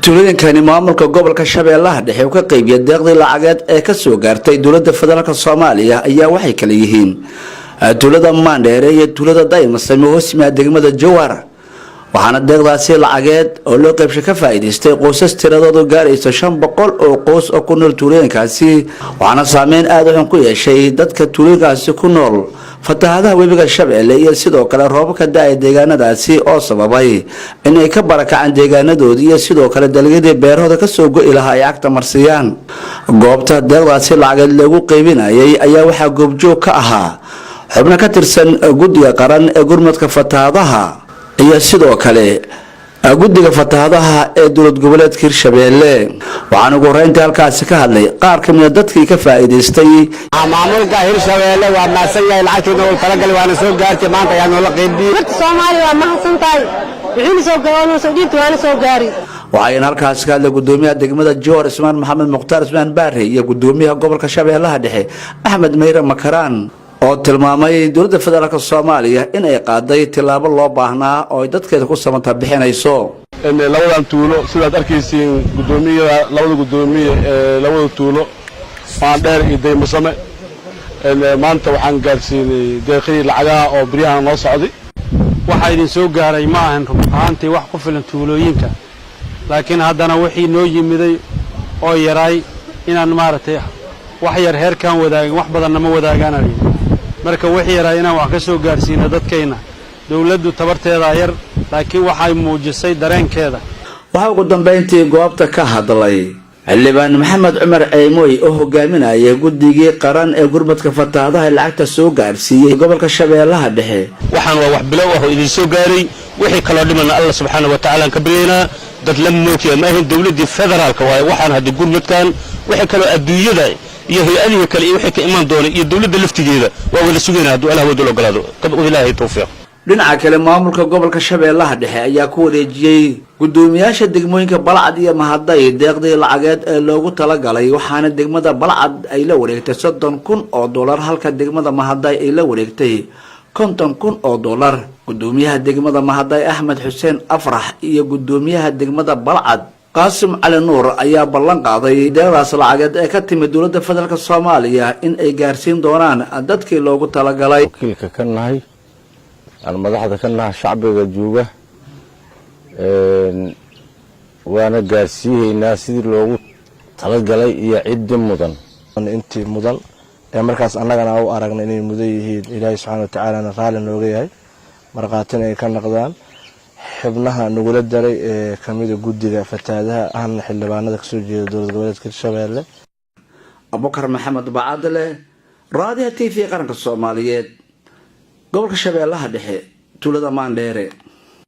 tuulooyinkani maamulka gobolka Shabeellaha Dhexe uu ka qaybiyay deeqdii lacageed ee ka soo gaartay dowladda federaalka Soomaaliya ayaa waxay kala yihiin tuulada Mandheere iyo tuulada Daymasame oo hoosma degmada Jowhar waxaana deeqdaasi lacageed oo loo qaybshay ka faa'iideystay qoysas tiradoodu gaaraysa 500 oo qoys oo ku nool tuulooyinkaasi waxaana saameyn aad u xun ku yeeshay dadka tuulooyinkaasi ku nool fatahaadaha webiga Shabeelle iyo sidoo kale roobabka daay deegaanadaasi oo sababay inay ka barakacaan deegaanadoodii iyo sidoo kale dalagyada beerahooda ka soo go'i lahaa ay agta marsiyaan goobta deeqdaasi lacageed lagu qaybinayay ayaa waxa goobjoog ka ahaa xubno ka tirsan guddiga qaran ee gurmadka fatahaadaha iyo sidoo kale guddiga fatahaadaha ee dowlad goboleedka Hirshabeelle waxaan ugu horeyntii halkaas ka hadlay qaar ka mid ah dadkii ka faa'iideystay maamulka Hirshabeelle waa maasan yahay lacagtooda oo kala gal waana soo gaartay maanta ayaan la qaybiyay Soomaaliya waa mahadsantahay wixii soo gaarno soo dhiibto waana soo gaari waxaan halkaas ka hadlay gudoomiyaha degmada Jowhar Ismaan Maxamed Muqtaar Ismaan Baare iyo gudoomiyaha gobolka Shabeellaha Dhexe Axmed Meyre Makaraan oo tilmaamay dowladda federaalka Soomaaliya in ay qaaday tilaabo loo baahnaa oo dadkeeda ku samata bixinayso labadan tuulo sidaad arkaysiin gudoomiyaha labada tuulo Mandheere iyo Daymasame maanta waxaan gaarsiinay deeqii lacagaha oo bariyahan noo socday waxa idin soo gaaray ma ahan ruuxaantii wax ku filan tuulooyinka laakiin haddana wixii noo yimiday oo yaray inaan maartay wax yar heerkan wadaagin wax badan ma wadaagaan marka wixii yaray inaan wax ka soo gaarsiino dadkeena dawladdu tabarteeda yar laakiin waxay muujisay dareenkeeda waxa ugu dambeyntii goobta ka hadlay xildhibaan Maxamed Cumar Aymoy oo hogaaminaya guddigii qaran ee gurmadka fatahaadaha lacagta soo gaarsiiyay gobolka Shabeellaha Dhexe waxaan waa wax bilow ah oo idin soo gaaray wixii kala dhiman Allah subhanahu wa ta'ala ka bileena dad la mookiya ma ahin dawladda federaalka waxaan hadda gurmadkan wixii kala adduunyada iyo hay'adaha kale wixii ka iman doona iyo dawladda laftigeeda waa wada sugeynaa haddii Allah wada ogolaado Ilaahay tawfiiq dhinaca kale maamulka gobolka Shabeellaha Dhexe ayaa ku wareejiyay gudoomiyaasha degmooyinka Balcad iyo Mahaday deeqdii lacageed ee loogu talagalay waxaana degmada Balcad ay la wareegtay $30,000 halka degmada Mahaday ay la wareegtay $50,000 gudoomiyaha degmada Mahaday Axmed Xuseen Afrax iyo gudoomiyaha degmada Balcad Qaasim Cali Nuur ayaa ballan qaaday deeqdaas lacageed ee ka timid dowladda federaalka Soomaaliya in ay gaarsiin doonaan dadkii loogu talagalay wakiilka ka nahay madaxda ka nahay shacbiga jooga waana gaarsiineynaa sidii loogu talagalay iyo ciddi mudan intii mudan ee markaas annagana u aragnay inay mudan yihiin Ilaahay subhanahu wa ta'ala raali nooga yahay marqaatin ay ka noqdaan xubnaha nugula daray ee kamida guddiga fatahaadaha ahna xildhibaanada ka soo jeeda dowlad goboleedka Shabeelle Abubakar Maxamed Bacaadle raadiyaha TV qaranka Soomaaliyeed gobolka Shabeellaha Dhexe tuulada Mandheere